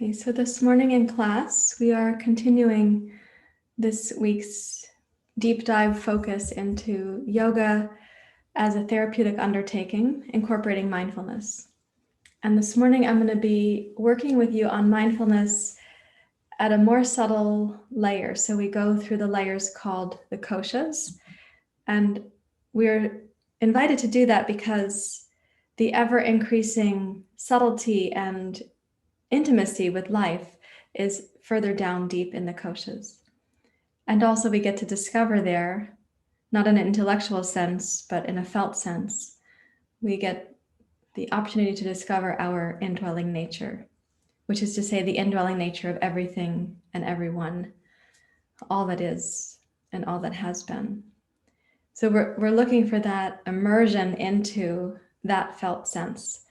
Okay, so this morning in class, we are continuing this week's deep dive focus into yoga as a therapeutic undertaking, incorporating mindfulness. And this morning, I'm going to be working with you on mindfulness at a more subtle layer. So we go through the layers called the koshas. And we're invited to do that because the ever-increasing subtlety and intimacy with life is further down deep in the koshas. And also we get to discover there, not in an intellectual sense, but in a felt sense, we get the opportunity to discover our indwelling nature, which is to say the indwelling nature of everything and everyone, all that is and all that has been. So we're looking for that immersion into that felt sense.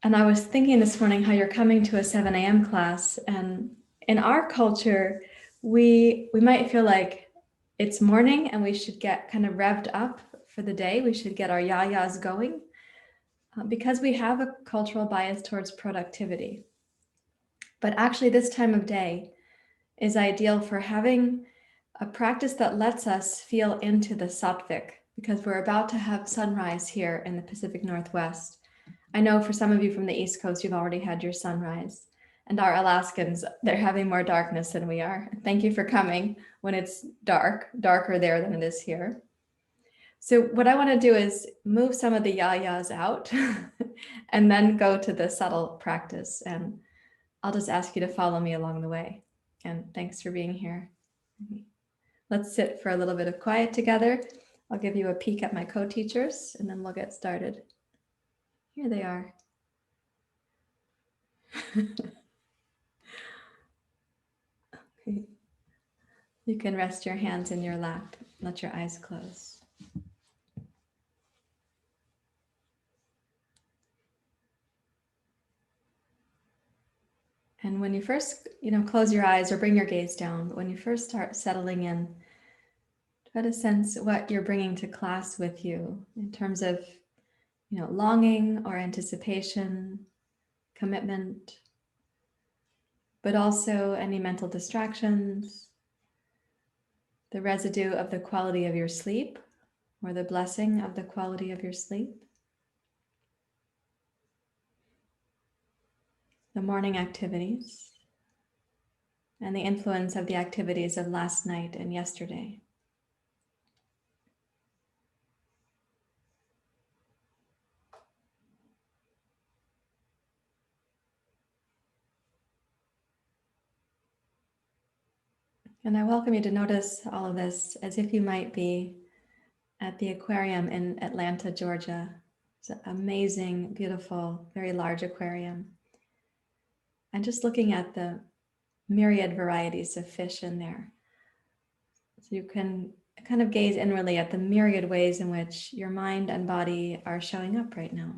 And I was thinking this morning how you're coming to a 7 a.m. class, and in our culture, we might feel like it's morning and we should get kind of revved up for the day. We should get our yayas going because we have a cultural bias towards productivity. But actually this time of day is ideal for having a practice that lets us feel into the sattvic, because we're about to have sunrise here in the Pacific Northwest. I know for some of you from the East Coast, you've already had your sunrise, and our Alaskans, they're having more darkness than we are. Thank you for coming when it's darker there than it is here. So what I want to do is move some of the yayas out and then go to the subtle practice. And I'll just ask you to follow me along the way. And thanks for being here. Let's sit for a little bit of quiet together. I'll give you a peek at my co-teachers and then we'll get started. Here they are. Okay. You can rest your hands in your lap. Let your eyes close. And when you first, close your eyes or bring your gaze down, but when you first start settling in, try to sense what you're bringing to class with you in terms of, longing or anticipation, commitment, but also any mental distractions, the residue of the quality of your sleep or the blessing of the quality of your sleep, the morning activities, and the influence of the activities of last night and yesterday. And I welcome you to notice all of this as if you might be at the aquarium in Atlanta, Georgia. It's an amazing, beautiful, very large aquarium. And just looking at the myriad varieties of fish in there. So you can kind of gaze inwardly at the myriad ways in which your mind and body are showing up right now.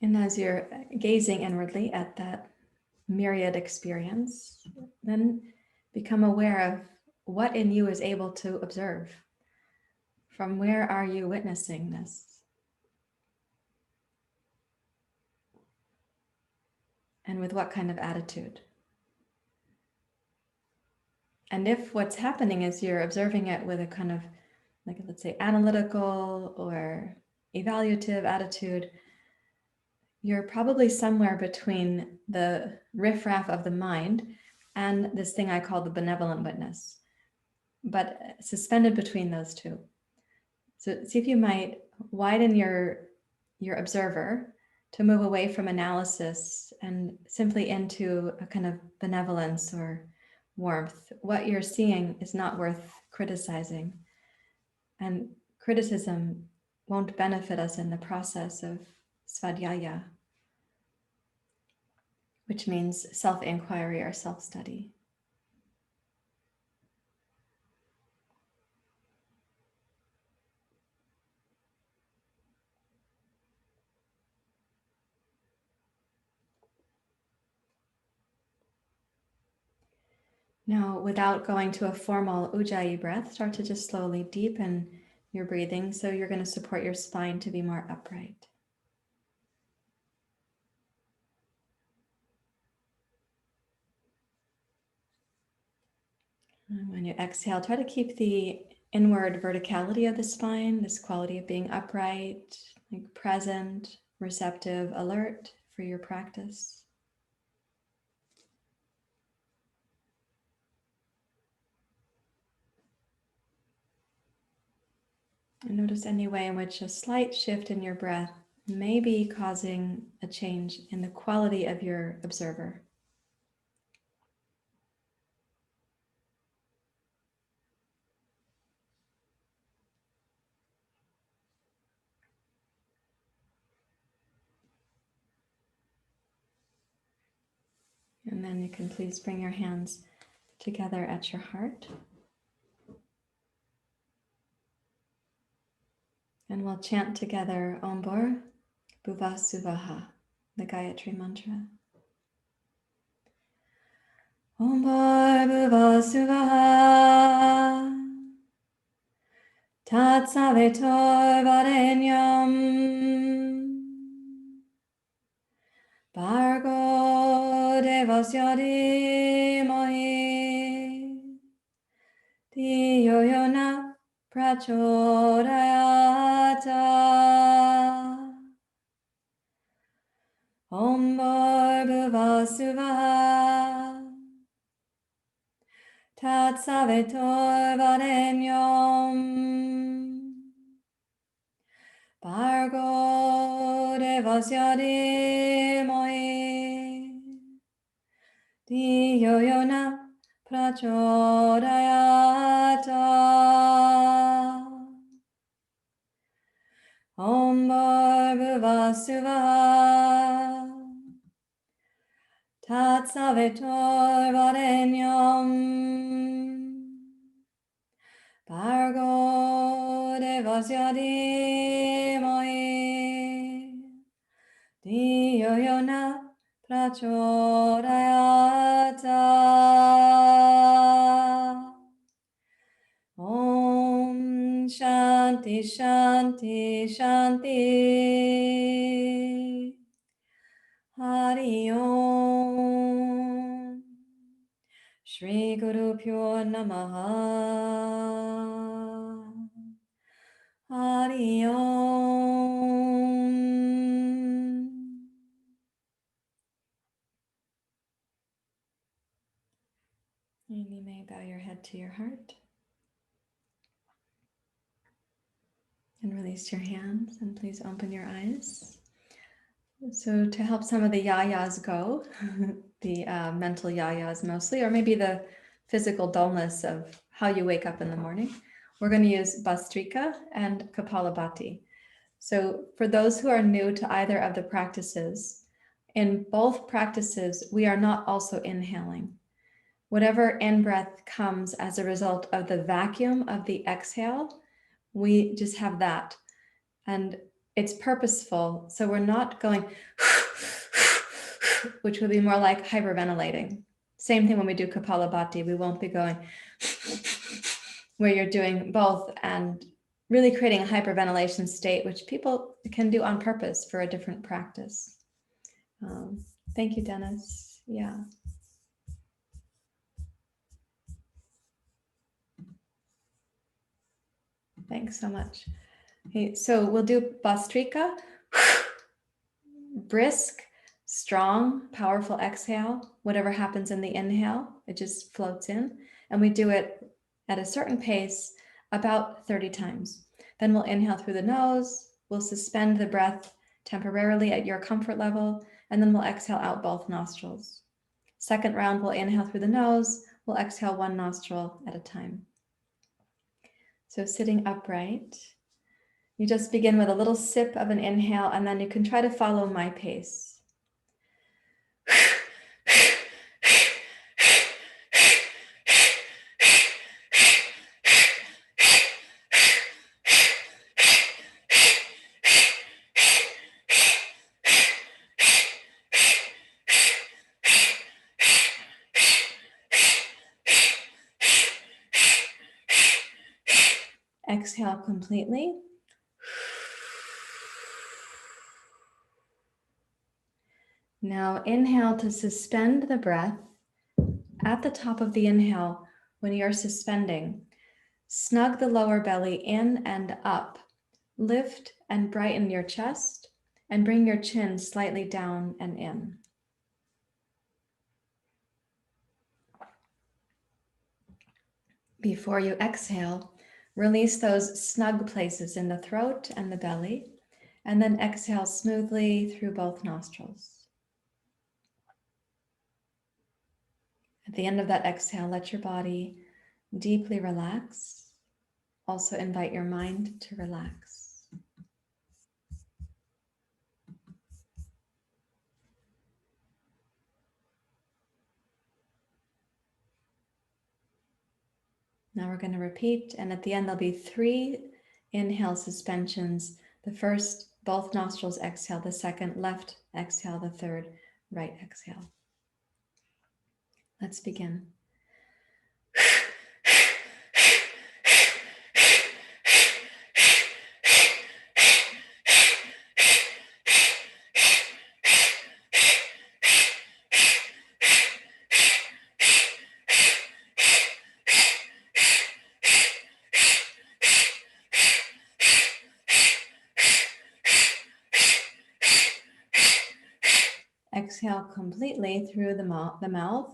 And as you're gazing inwardly at that myriad experience, then become aware of what in you is able to observe. From where are you witnessing this? And with what kind of attitude? And if what's happening is you're observing it with a kind of, like, let's say, analytical or evaluative attitude, you're probably somewhere between the riffraff of the mind and this thing I call the benevolent witness, but suspended between those two. So see if you might widen your observer to move away from analysis and simply into a kind of benevolence or warmth. What you're seeing is not worth criticizing, and criticism won't benefit us in the process of svadhyaya, which means self-inquiry or self-study. Now, without going to a formal Ujjayi breath, start to just slowly deepen your breathing. So you're going to support your spine to be more upright. And when you exhale, try to keep the inward verticality of the spine, this quality of being upright, like present, receptive, alert for your practice. And notice any way in which a slight shift in your breath may be causing a change in the quality of your observer. And then you can please bring your hands together at your heart. And we'll chant together Om Bhur Bhuva Suvaha, the Gayatri mantra. Om Bhur Bhuva Suvaha Tat Savitor Varenyam Bhargo Devasya Dhimahi Dhiyo Yona Prachodayata Om Bhurva Suvah Tat Savitor Varenyam Bhargo Devasya Dhimahi Dhiyo Yona Prachodayata Om Bhurva Suvah Tat Savitor Varenyam Bhargo Devasya Dhimahi Dhiyo Yona Prachodayata Om Shanti Shanti Shanti Hari Om Shri Guru Pyo Namaha Hari Om. And you may bow your head to your heart and release your hands, and please open your eyes. So to help some of the yayas go, the mental yayas mostly, or maybe the physical dullness of how you wake up in the morning, we're going to use Bhastrika and Kapalabhati. So for those who are new to either of the practices, in both practices, we are not also inhaling. Whatever in-breath comes as a result of the vacuum of the exhale, we just have that. And it's purposeful. So we're not going, which would be more like hyperventilating. Same thing when we do Kapalabhati, we won't be going where you're doing both and really creating a hyperventilation state, which people can do on purpose for a different practice. Thank you, Dennis. Yeah. Thanks so much. Okay, so we'll do Bhastrika, brisk, strong, powerful exhale. Whatever happens in the inhale, it just floats in. And we do it at a certain pace about 30 times. Then we'll inhale through the nose. We'll suspend the breath temporarily at your comfort level. And then we'll exhale out both nostrils. Second round, we'll inhale through the nose. We'll exhale one nostril at a time. So sitting upright, you just begin with a little sip of an inhale, and then you can try to follow my pace. Exhale completely. Now inhale to suspend the breath. At the top of the inhale, when you're suspending, snug the lower belly in and up. Lift and brighten your chest and bring your chin slightly down and in. Before you exhale, release those snug places in the throat and the belly, and then exhale smoothly through both nostrils. At the end of that exhale, let your body deeply relax. Also invite your mind to relax. Now we're going to repeat, and at the end there'll be 3 inhale suspensions. The first, both nostrils exhale. The second, left exhale. The third, right exhale. Let's begin. Exhale completely through the mouth.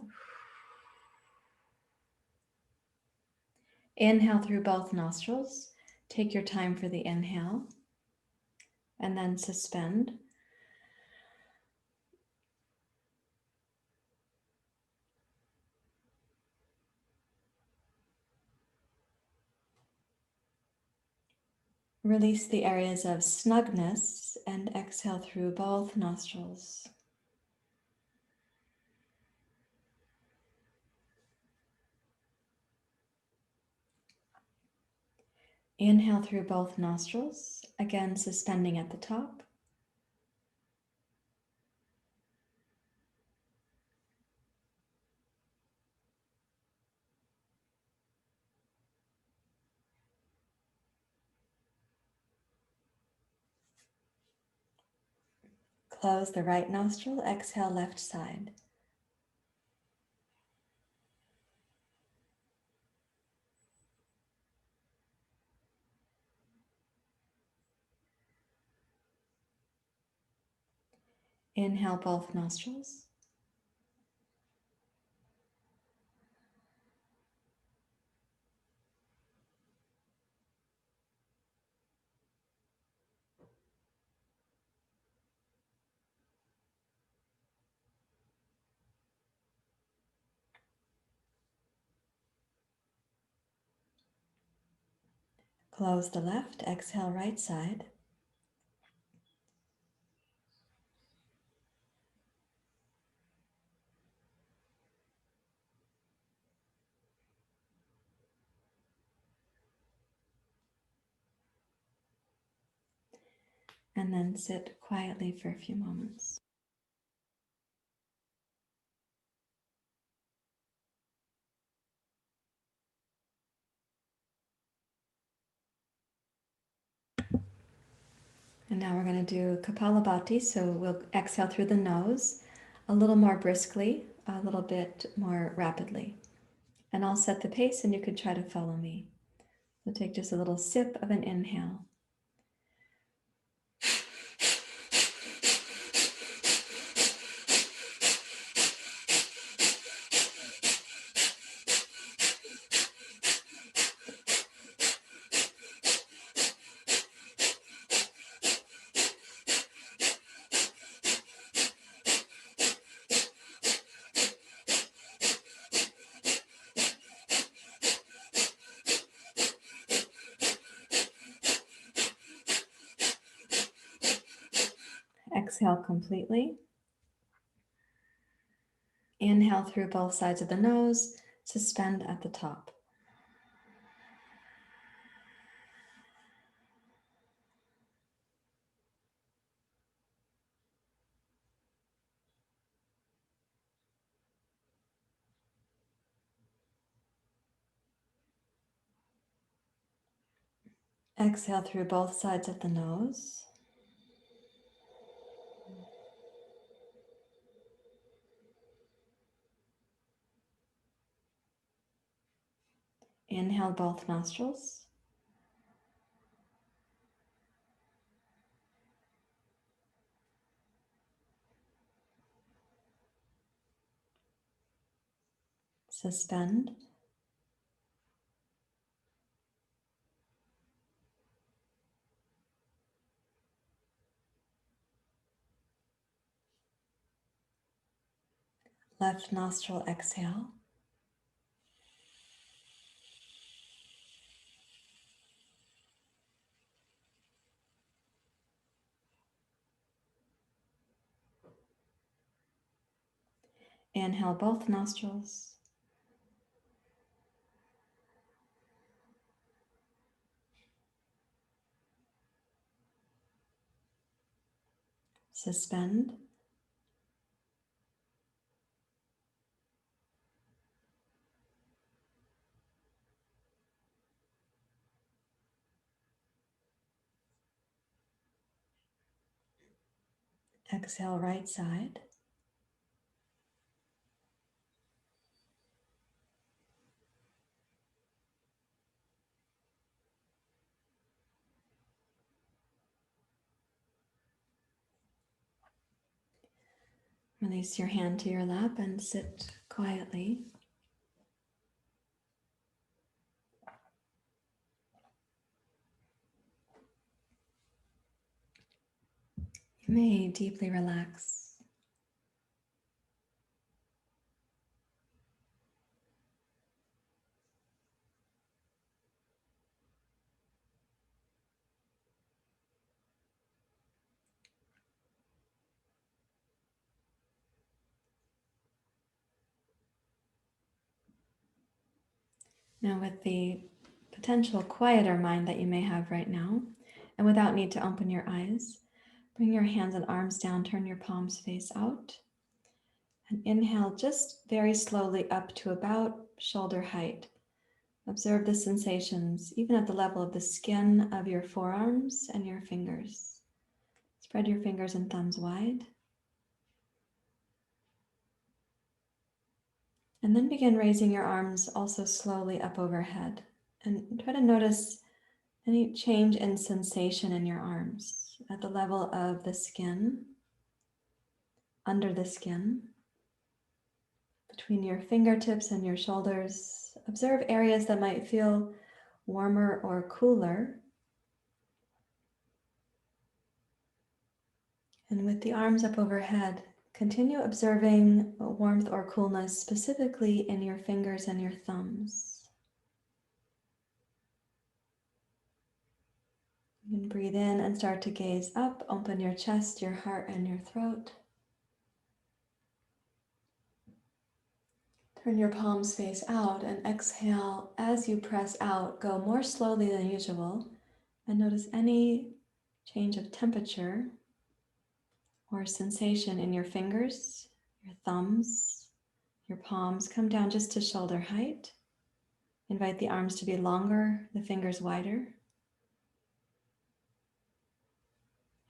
Inhale through both nostrils. Take your time for the inhale. And then suspend. Release the areas of snugness and exhale through both nostrils. Inhale through both nostrils, again suspending at the top. Close the right nostril, exhale left side. Inhale both nostrils. Close the left, exhale right side. And then sit quietly for a few moments. And now we're going to do Kapalabhati, so we'll exhale through the nose a little more briskly, a little bit more rapidly. And I'll set the pace and you can try to follow me. So take just a little sip of an inhale. Exhale completely. Inhale through both sides of the nose, suspend at the top. Exhale through both sides of the nose. Inhale both nostrils. Suspend. Left nostril exhale. Inhale both nostrils. Suspend. Exhale right side. Release your hand to your lap and sit quietly. You may deeply relax. Now, with the potential quieter mind that you may have right now, and without need to open your eyes, bring your hands and arms down, turn your palms face out, and inhale just very slowly up to about shoulder height. Observe the sensations, even at the level of the skin of your forearms and your fingers. Spread your fingers and thumbs wide. And then begin raising your arms also slowly up overhead. And try to notice any change in sensation in your arms at the level of the skin, under the skin, between your fingertips and your shoulders. Observe areas that might feel warmer or cooler. And with the arms up overhead, continue observing warmth or coolness specifically in your fingers and your thumbs. You can breathe in and start to gaze up, open your chest, your heart, and your throat. Turn your palms face out and exhale as you press out. Go more slowly than usual and notice any change of temperature or sensation in your fingers, your thumbs, your palms. Come down just to shoulder height. Invite the arms to be longer, the fingers wider.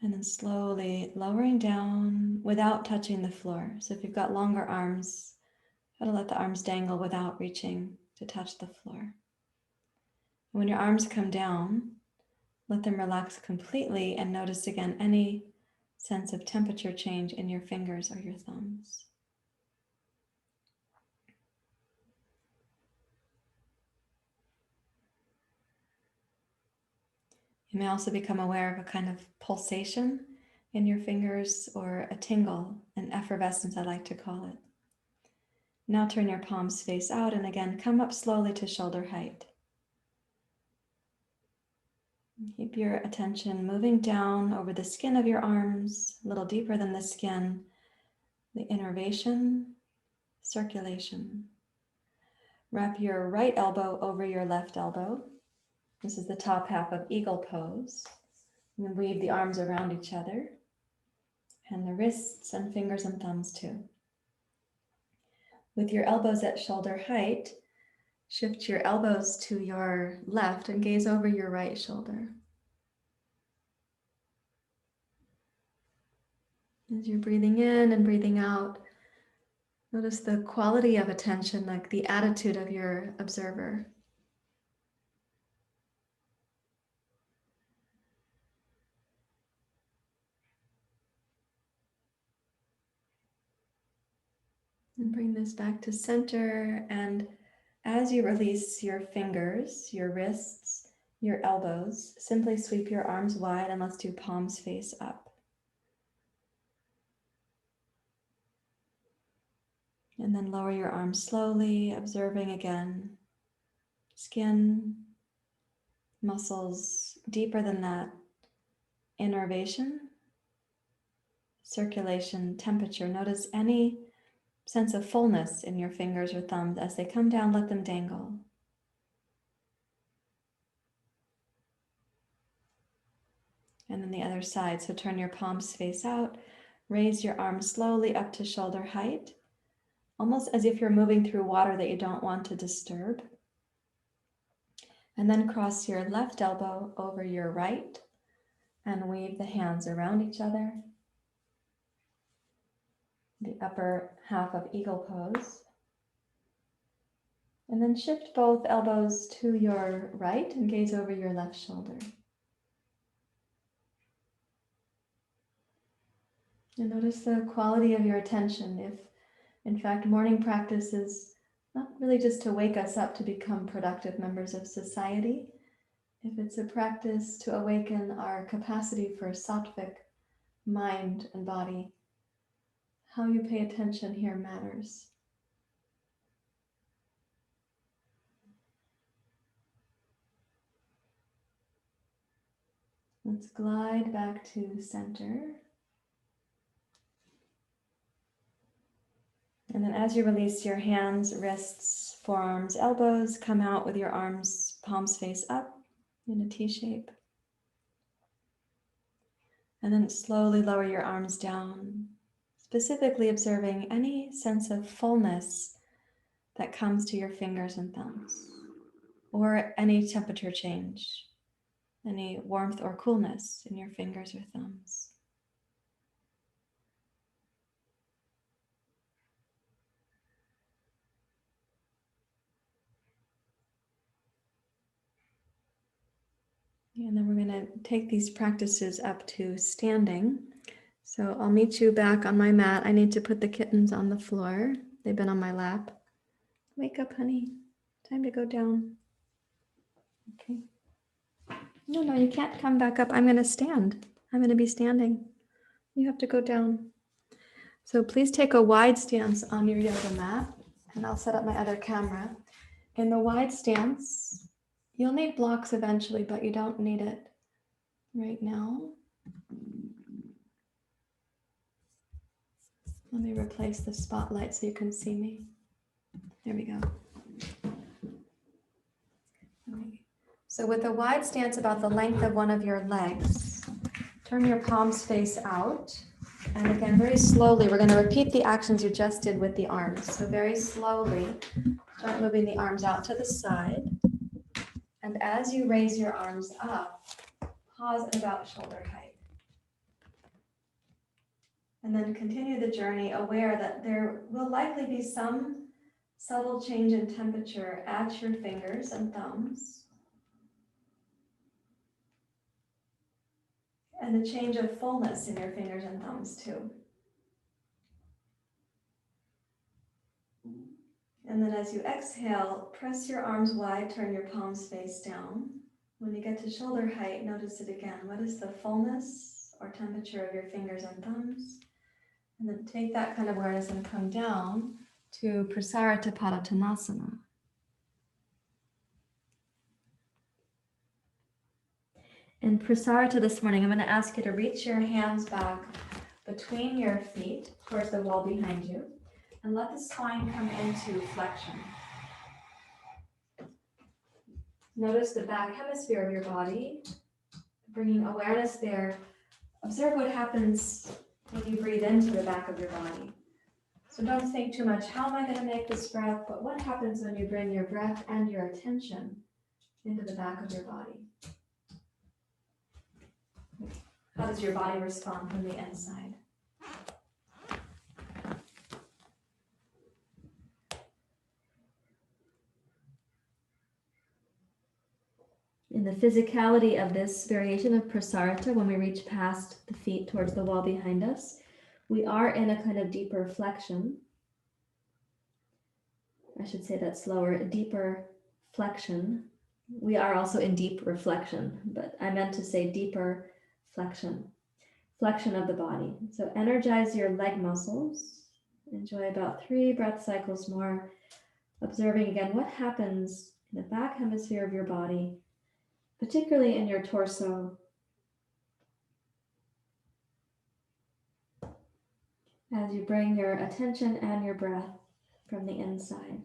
And then slowly lowering down without touching the floor. So if you've got longer arms, try to let the arms dangle without reaching to touch the floor. And when your arms come down, let them relax completely and notice again any sense of temperature change in your fingers or your thumbs. You may also become aware of a kind of pulsation in your fingers or a tingle, an effervescence I like to call it. Now turn your palms face out and again come up slowly to shoulder height. Keep your attention moving down over the skin of your arms, a little deeper than the skin, the innervation, circulation. Wrap your right elbow over your left elbow. This is the top half of eagle pose. And then weave the arms around each other and the wrists and fingers and thumbs too. With your elbows at shoulder height, shift your elbows to your left and gaze over your right shoulder. As you're breathing in and breathing out, notice the quality of attention, like the attitude of your observer. And bring this back to center. And as you release your fingers, your wrists, your elbows, simply sweep your arms wide and let's do palms face up. And then lower your arms slowly, observing again. Skin, muscles deeper than that, innervation, circulation, temperature. Notice any sense of fullness in your fingers or thumbs. As they come down, let them dangle. And then the other side. So turn your palms face out. Raise your arms slowly up to shoulder height, almost as if you're moving through water that you don't want to disturb. And then cross your left elbow over your right and weave the hands around each other. The upper half of eagle pose. And then shift both elbows to your right and gaze over your left shoulder. And notice the quality of your attention. If, in fact, morning practice is not really just to wake us up to become productive members of society, if it's a practice to awaken our capacity for sattvic mind and body, how you pay attention here matters. Let's glide back to center. And then as you release your hands, wrists, forearms, elbows, come out with your arms, palms face up in a T shape. And then slowly lower your arms down, specifically observing any sense of fullness that comes to your fingers and thumbs, or any temperature change, any warmth or coolness in your fingers or thumbs. And then we're going to take these practices up to standing. So I'll meet you back on my mat. I need to put the kittens on the floor. They've been on my lap. Wake up, honey. Time to go down. Okay. No, you can't come back up. I'm going to stand. I'm going to be standing. You have to go down. So please take a wide stance on your yoga mat, and I'll set up my other camera. In the wide stance, you'll need blocks eventually, but you don't need it right now. Let me replace the spotlight so you can see me. There we go. Okay. So with a wide stance about the length of one of your legs, turn your palms face out. And again, very slowly, we're going to repeat the actions you just did with the arms. So very slowly, start moving the arms out to the side. And as you raise your arms up, pause at about shoulder height. And then continue the journey, aware that there will likely be some subtle change in temperature at your fingers and thumbs. And a change of fullness in your fingers and thumbs too. And then as you exhale, press your arms wide, turn your palms face down. When you get to shoulder height, notice it again. What is the fullness or temperature of your fingers and thumbs? And then take that kind of awareness and come down to Prasarita Padottanasana. In Prasarita this morning, I'm going to ask you to reach your hands back between your feet towards the wall behind you and let the spine come into flexion. Notice the back hemisphere of your body, bringing awareness there. Observe what happens when you breathe into the back of your body. So don't think too much, how am I going to make this breath? But what happens when you bring your breath and your attention into the back of your body? How does your body respond from the inside? In the physicality of this variation of prasarita, when we reach past the feet towards the wall behind us, we are in a kind of deeper flexion. I should say that slower, deeper flexion. We are also in deep reflection, but I meant to say deeper flexion of the body. So energize your leg muscles. Enjoy about 3 breath cycles more, observing again what happens in the back hemisphere of your body, particularly in your torso, as you bring your attention and your breath from the inside.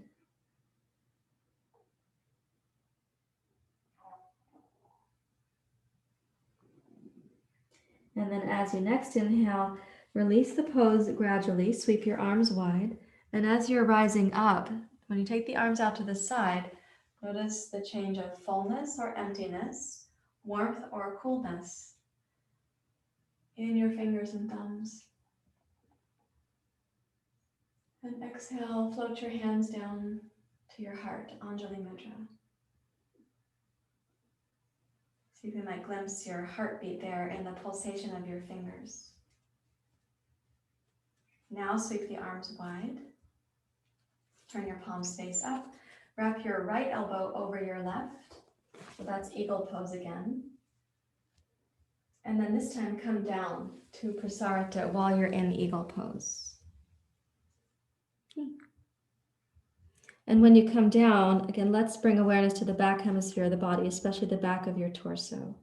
And then as you next inhale, release the pose gradually, sweep your arms wide. And as you're rising up, when you take the arms out to the side, notice the change of fullness or emptiness, warmth or coolness in your fingers and thumbs. And exhale, float your hands down to your heart, Anjali Mudra. So you might glimpse your heartbeat there in the pulsation of your fingers. Now sweep the arms wide. Turn your palms face up. Wrap your right elbow over your left. So that's eagle pose again. And then this time come down to prasarita while you're in eagle pose. And when you come down, again, let's bring awareness to the back hemisphere of the body, especially the back of your torso.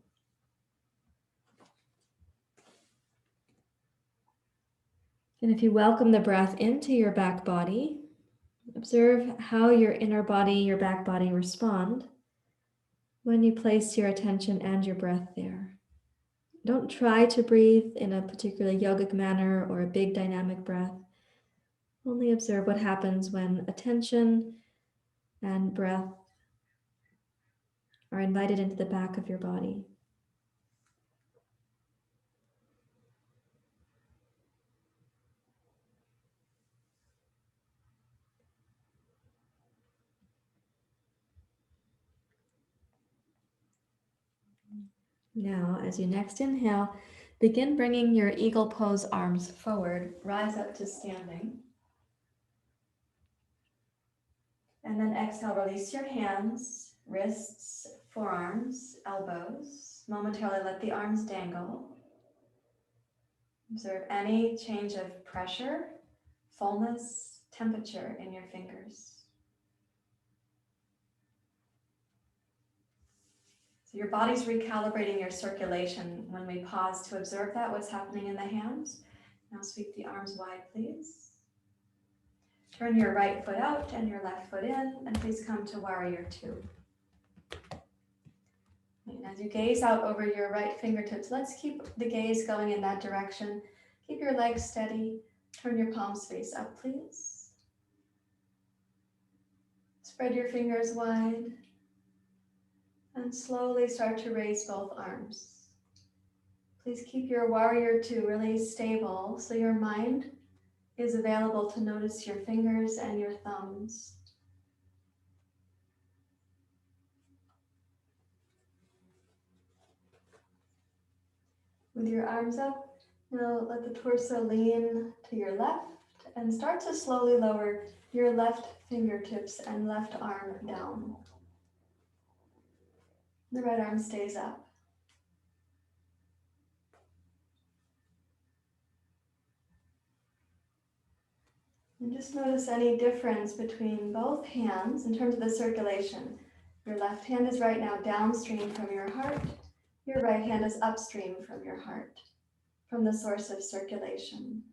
And if you welcome the breath into your back body, observe how your inner body, your back body respond when you place your attention and your breath there. Don't try to breathe in a particular yogic manner or a big dynamic breath. Only observe what happens when attention and breath are invited into the back of your body. Now, as you next inhale, begin bringing your eagle pose arms forward, rise up to standing. And then exhale, release your hands, wrists, forearms, elbows. Momentarily let the arms dangle. Observe any change of pressure, fullness, temperature in your fingers. So your body's recalibrating your circulation when we pause to observe that, what's happening in the hands. Now sweep the arms wide, please. Turn your right foot out and your left foot in, and please come to Warrior Two. And as you gaze out over your right fingertips, let's keep the gaze going in that direction. Keep your legs steady. Turn your palms face up, please. Spread your fingers wide. And slowly start to raise both arms. Please keep your Warrior Two really stable so your mind is available to notice your fingers and your thumbs. With your arms up, now let the torso lean to your left and start to slowly lower your left fingertips and left arm down. The right arm stays up. And just notice any difference between both hands in terms of the circulation. Your left hand is right now downstream from your heart. Your right hand is upstream from your heart, from the source of circulation.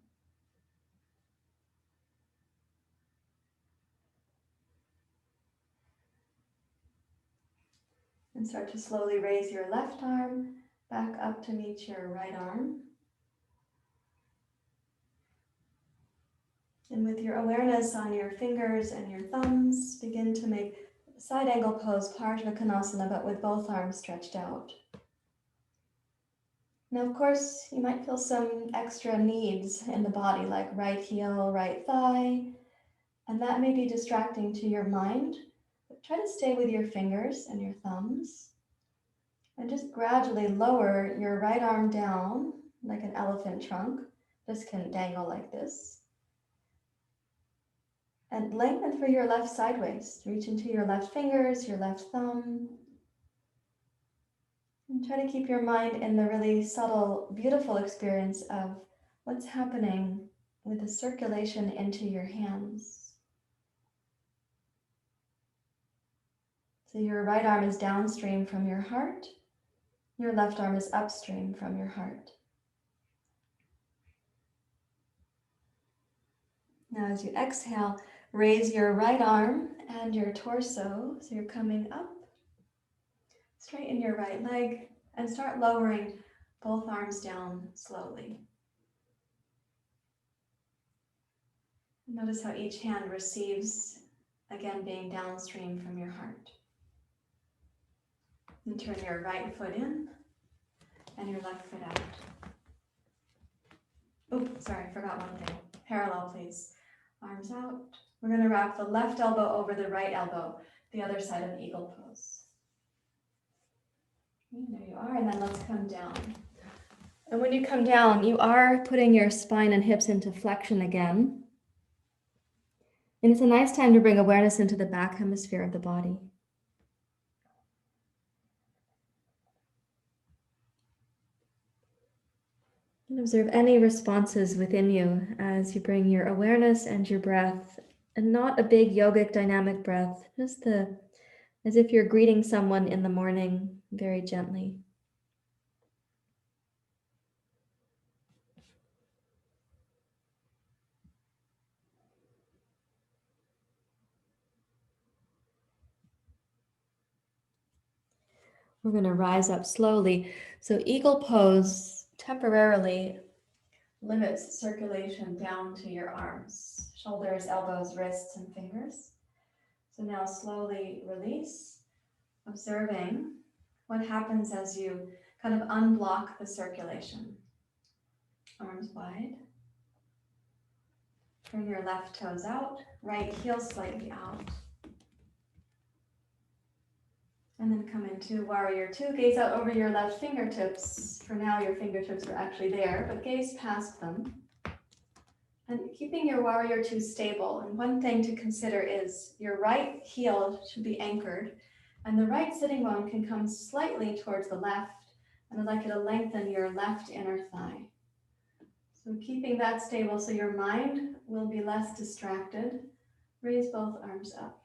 And start to slowly raise your left arm back up to meet your right arm. And with your awareness on your fingers and your thumbs, begin to make side angle pose, Parshva Konasana, but with both arms stretched out. Now, of course, you might feel some extra needs in the body, like right heel, right thigh, and that may be distracting to your mind. But try to stay with your fingers and your thumbs, and just gradually lower your right arm down like an elephant trunk. This can dangle like this. And lengthen for your left sideways. Reach into your left fingers, your left thumb. And try to keep your mind in the really subtle, beautiful experience of what's happening with the circulation into your hands. So your right arm is downstream from your heart. Your left arm is upstream from your heart. Now as you exhale, raise your right arm and your torso. So you're coming up. Straighten your right leg and start lowering both arms down slowly. Notice how each hand receives, again being downstream from your heart. And turn your right foot in and your left foot out. Oh, sorry, forgot one thing. Parallel, please. Arms out. We're going to wrap the left elbow over the right elbow, the other side of eagle pose. Okay, there you are, and then let's come down. And when you come down, you are putting your spine and hips into flexion again. And it's a nice time to bring awareness into the back hemisphere of the body. And observe any responses within you as you bring your awareness and your breath, and not a big yogic dynamic breath, just as if you're greeting someone in the morning very gently. We're going to rise up slowly. So eagle pose temporarily limits circulation down to your arms, shoulders, elbows, wrists, and fingers. So now slowly release, observing what happens as you kind of unblock the circulation. Arms wide. Turn your left toes out, right heel slightly out. And then come into Warrior Two. Gaze out over your left fingertips. For now, your fingertips are actually there, but gaze past them. And keeping your Warrior Two stable. And one thing to consider is your right heel should be anchored, and the right sitting bone can come slightly towards the left. And I'd like you to lengthen your left inner thigh. So keeping that stable so your mind will be less distracted. Raise both arms up.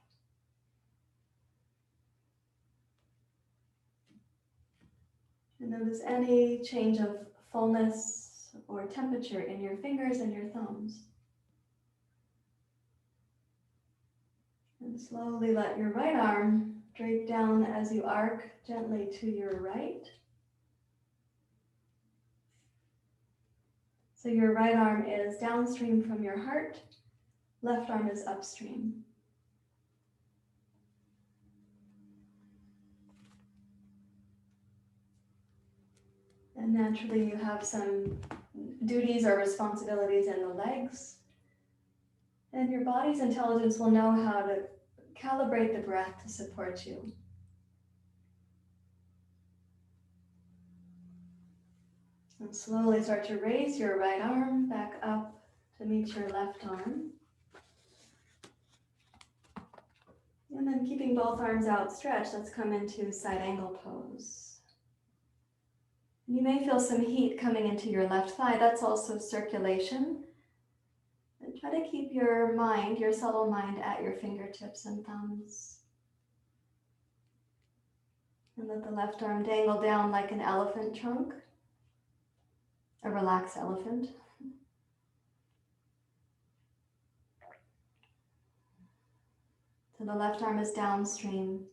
And notice any change of fullness or temperature in your fingers and your thumbs. And slowly let your right arm drape down as you arc gently to your right. So your right arm is downstream from your heart, left arm is upstream. And naturally you have some duties or responsibilities in the legs. And your body's intelligence will know how to calibrate the breath to support you. And slowly start to raise your right arm back up to meet your left arm. And then keeping both arms outstretched, let's come into side angle pose. You may feel some heat coming into your left thigh. That's also circulation. And try to keep your mind, your subtle mind, at your fingertips and thumbs. And let the left arm dangle down like an elephant trunk, a relaxed elephant. So the left arm is downstream,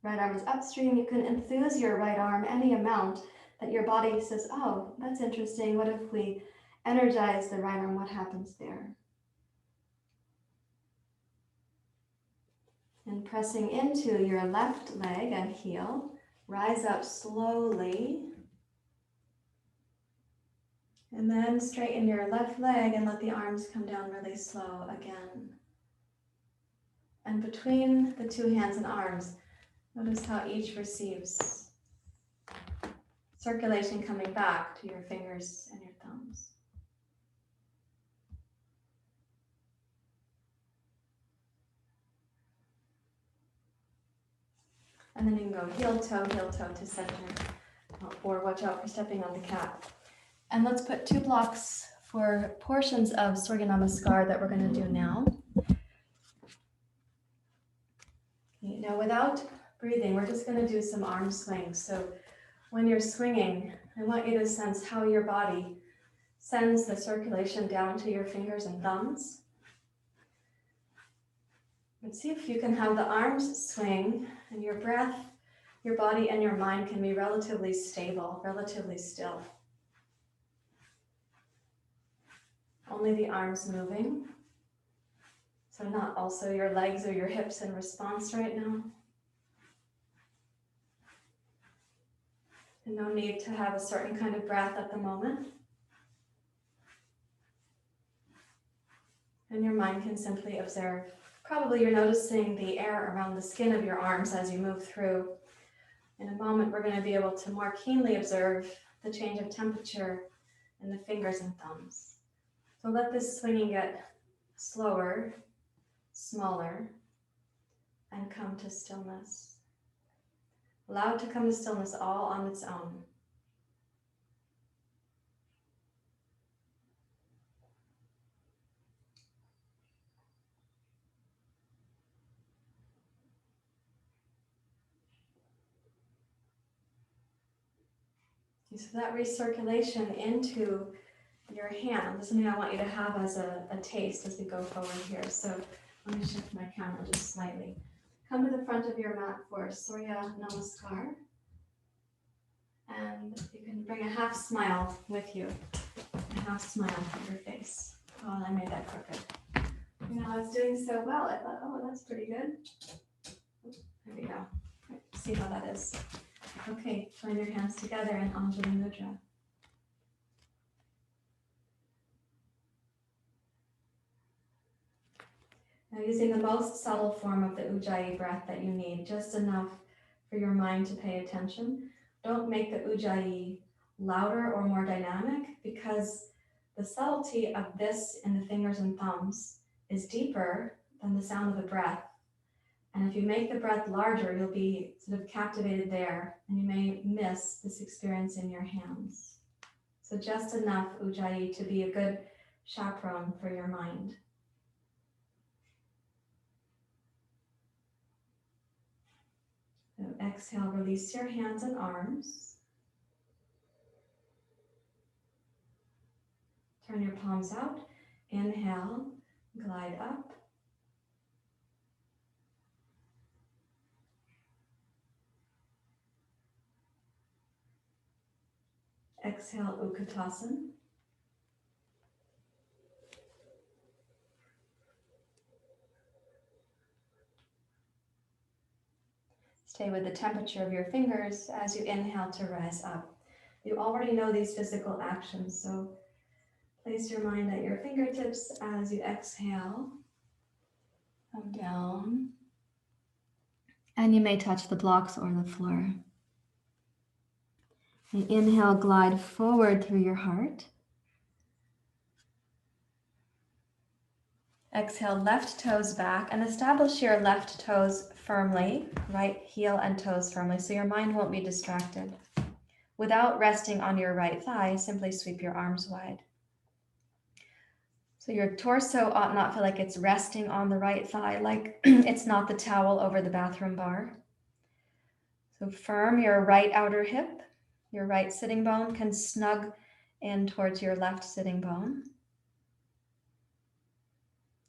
right arm is upstream. You can enthuse your right arm any amount that your body says, oh, that's interesting. What if we energize the right arm? What happens there? And pressing into your left leg and heel, rise up slowly. And then straighten your left leg and let the arms come down really slow again. And between the two hands and arms, notice how each receives circulation coming back to your fingers and your thumbs. And then you can go heel toe to center, or watch out for stepping on the cat. And let's put 2 blocks for portions of Surya Namaskar that we're going to do now. Okay, now without breathing, we're just going to do some arm swings. So when you're swinging, I want you to sense how your body sends the circulation down to your fingers and thumbs. And see if you can have the arms swing and your breath, your body, and your mind can be relatively stable, relatively still. Only the arms moving. So not also your legs or your hips in response right now. And no need to have a certain kind of breath at the moment. And your mind can simply observe. Probably you're noticing the air around the skin of your arms as you move through. In a moment, we're going to be able to more keenly observe the change of temperature in the fingers and thumbs. So let this swinging get slower, smaller, and come to stillness. Allow it to come to stillness all on its own. So that recirculation into your hand is something I want you to have as a taste as we go forward here. So let me shift my camera just slightly. Come to the front of your mat for Surya Namaskar. And you can bring a half smile with you. A half smile on your face. Oh, I made that crooked. You know, I was doing so well. I thought, oh, that's pretty good. There we go. See how that is. Okay, join your hands together in Anjali Mudra. Now using the most subtle form of the Ujjayi breath that you need, just enough for your mind to pay attention. Don't make the Ujjayi louder or more dynamic, because the subtlety of this in the fingers and thumbs is deeper than the sound of the breath. And if you make the breath larger, you'll be sort of captivated there, and you may miss this experience in your hands. So just enough Ujjayi to be a good chaperone for your mind. So exhale, release your hands and arms. Turn your palms out. Inhale, glide up. Exhale, Utkatasana. Stay with the temperature of your fingers as you inhale to rise up. You already know these physical actions, so place your mind at your fingertips as you exhale. Come down. And you may touch the blocks or the floor. And inhale, glide forward through your heart. Exhale, left toes back, and establish your left toes firmly, right heel and toes firmly, so your mind won't be distracted. Without resting on your right thigh, simply sweep your arms wide. So your torso ought not feel like it's resting on the right thigh, like it's not the towel over the bathroom bar. So firm your right outer hip. Your right sitting bone can snug in towards your left sitting bone.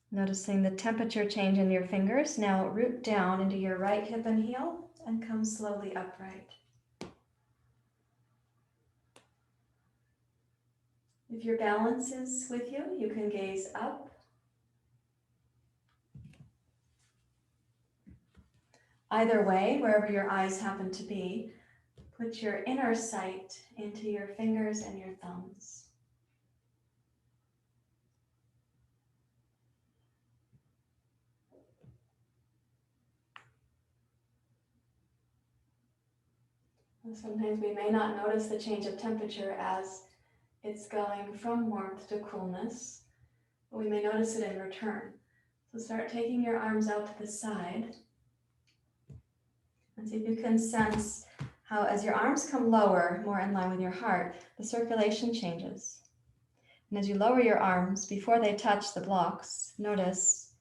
Noticing the temperature change in your fingers. Now root down into your right hip and heel and come slowly upright. If your balance is with you, you can gaze up. Either way, wherever your eyes happen to be, put your inner sight into your fingers and your thumbs. Sometimes we may not notice the change of temperature as it's going from warmth to coolness, but we may notice it in return. So start taking your arms out to the side and see if you can sense how as your arms come lower, more in line with your heart, the circulation changes. And as you lower your arms before they touch the blocks, notice.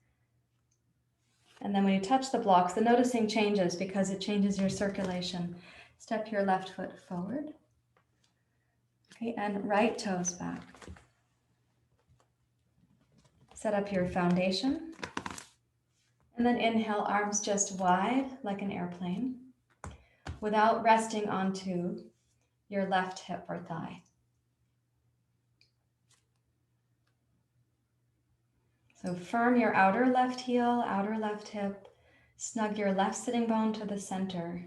And then when you touch the blocks, the noticing changes because it changes your circulation. Step your left foot forward. Okay, and right toes back. Set up your foundation. And then inhale, arms just wide like an airplane without resting onto your left hip or thigh. So firm your outer left heel, outer left hip, snug your left sitting bone to the center.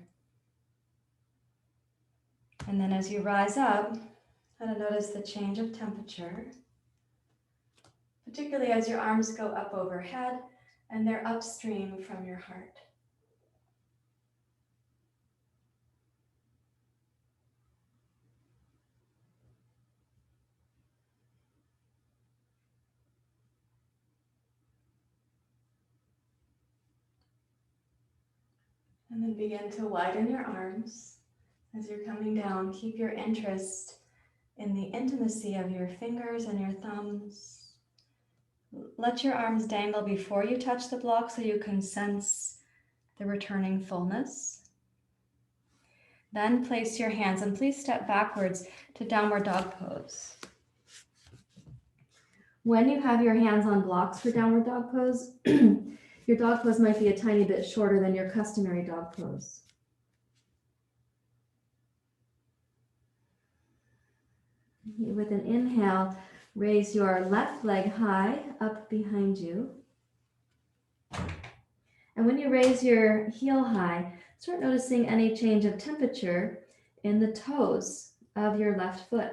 And then as you rise up, kind of notice the change of temperature, particularly as your arms go up overhead and they're upstream from your heart. And then begin to widen your arms. As you're coming down, keep your interest in the intimacy of your fingers and your thumbs. Let your arms dangle before you touch the block so you can sense the returning fullness. Then place your hands and please step backwards to downward dog pose. When you have your hands on blocks for downward dog pose, your dog pose might be a tiny bit shorter than your customary dog pose. With an inhale, raise your left leg high up behind you. And when you raise your heel high, start noticing any change of temperature in the toes of your left foot.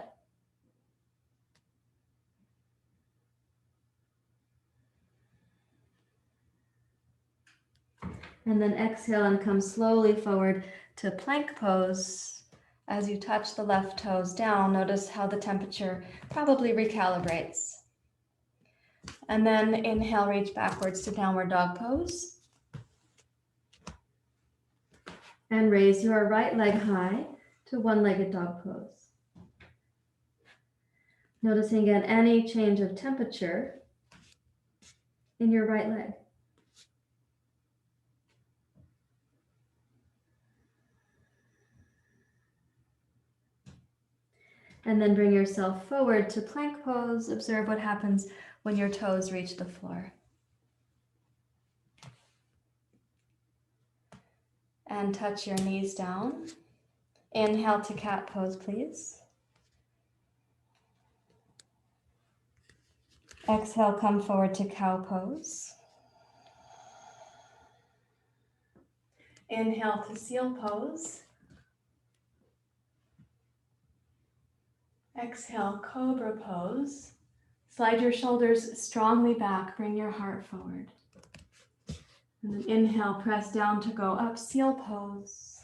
And then exhale and come slowly forward to plank pose. As you touch the left toes down, notice how the temperature probably recalibrates. And then inhale, reach backwards to downward dog pose. And raise your right leg high to one-legged dog pose. Noticing again any change of temperature in your right leg. And then bring yourself forward to plank pose. Observe what happens when your toes reach the floor. And touch your knees down. Inhale to cat pose, please. Exhale, come forward to cow pose. Inhale to seal pose. Exhale, cobra pose. Slide your shoulders strongly back, bring your heart forward. And then inhale, press down to go up, seal pose.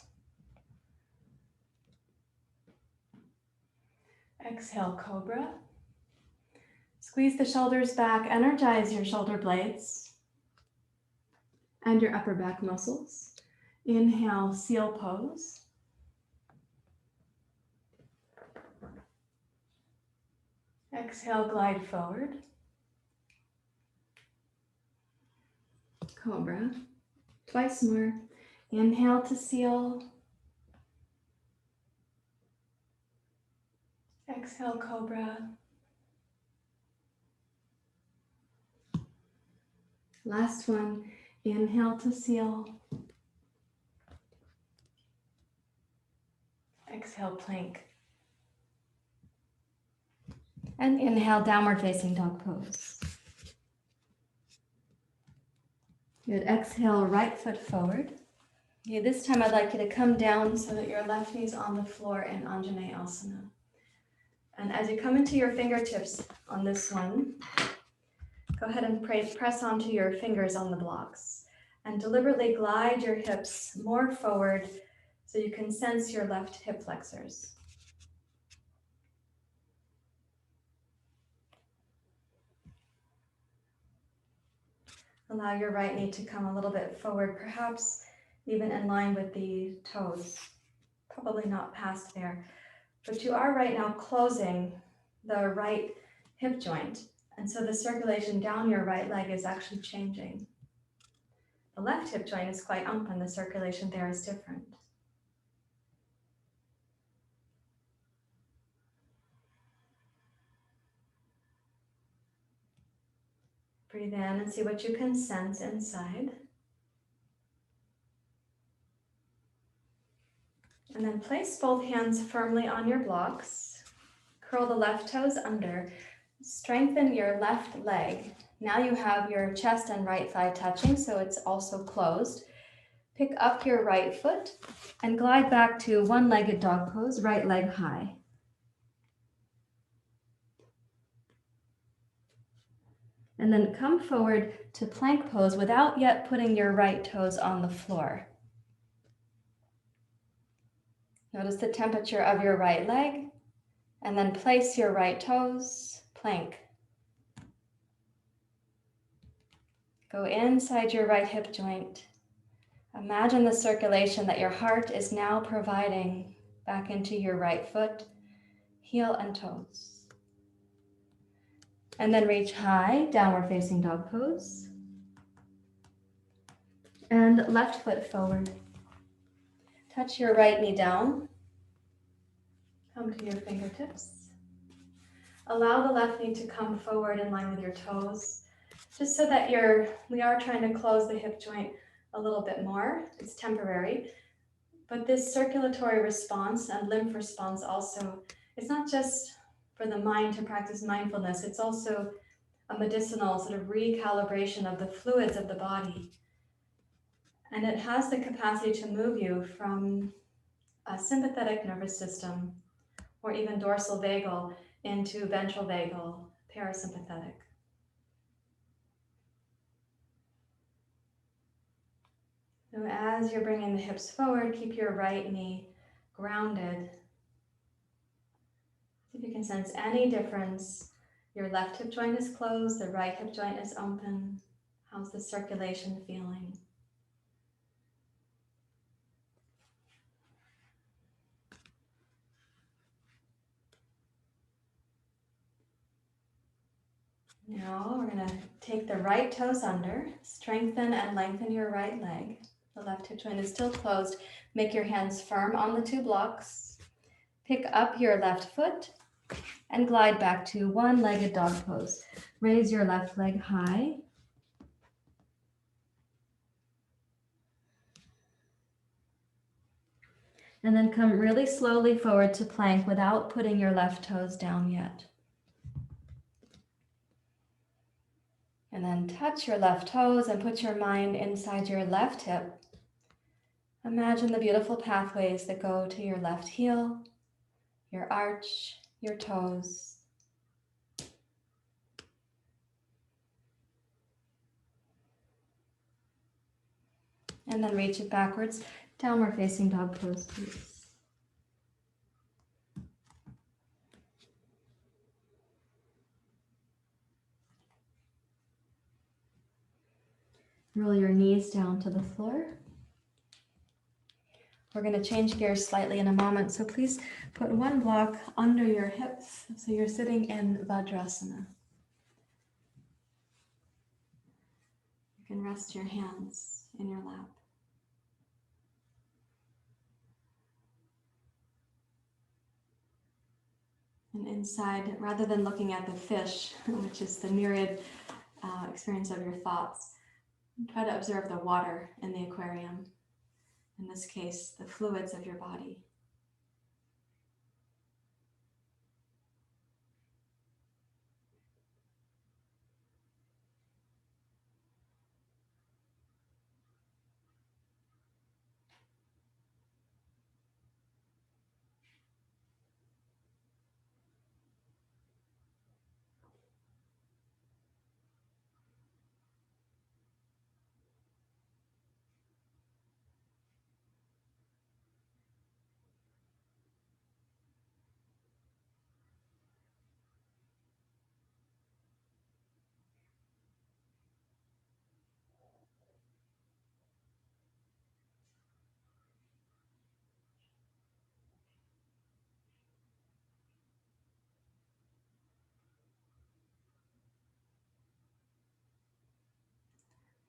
Exhale, cobra. Squeeze the shoulders back, energize your shoulder blades and your upper back muscles. Inhale, seal pose. Exhale, glide forward. Cobra. Twice more. Inhale to seal. Exhale, cobra. Last one. Inhale to seal. Exhale, plank. And inhale, downward facing dog pose. Good. Exhale, right foot forward. Okay, this time I'd like you to come down so that your left knee is on the floor in Anjaneyasana. And as you come into your fingertips on this one, go ahead and press onto your fingers on the blocks and deliberately glide your hips more forward So you can sense your left hip flexors. Allow your right knee to come a little bit forward, perhaps even in line with the toes. Probably not past there. But you are right now closing the right hip joint. And so the circulation down your right leg is actually changing. The left hip joint is quite open. The circulation there is different. Breathe in and see what you can sense inside. And then place both hands firmly on your blocks. Curl the left toes under. Strengthen your left leg. Now you have your chest and right thigh touching, so it's also closed. Pick up your right foot and glide back to one-legged dog pose, right leg high. And then come forward to plank pose without yet putting your right toes on the floor. Notice the temperature of your right leg, and then place your right toes, plank. Go inside your right hip joint. Imagine the circulation that your heart is now providing back into your right foot, heel and toes. And then reach high, downward facing dog pose. And left foot forward. Touch your right knee down. Come to your fingertips. Allow the left knee to come forward in line with your toes, just so that we are trying to close the hip joint a little bit more. It's temporary. But this circulatory response and lymph response also, it's not just for the mind to practice mindfulness, it's also a medicinal sort of recalibration of the fluids of the body. And it has the capacity to move you from a sympathetic nervous system, or even dorsal vagal, into ventral vagal, parasympathetic. So as you're bringing the hips forward, keep your right knee grounded. See if you can sense any difference. Your left hip joint is closed, the right hip joint is open. How's the circulation feeling? Now we're going to take the right toes under, strengthen and lengthen your right leg. The left hip joint is still closed. Make your hands firm on the two blocks. Pick up your left foot and glide back to one-legged dog pose. Raise your left leg high. And then come really slowly forward to plank without putting your left toes down yet. And then touch your left toes and put your mind inside your left hip. Imagine the beautiful pathways that go to your left heel, your arch, your toes. And then reach it backwards, downward facing dog pose, please. Roll your knees down to the floor. We're going to change gears slightly in a moment, so please put one block under your hips so you're sitting in Vajrasana. You can rest your hands in your lap. And inside, rather than looking at the fish, which is the myriad experience of your thoughts, try to observe the water in the aquarium. In this case, the fluids of your body.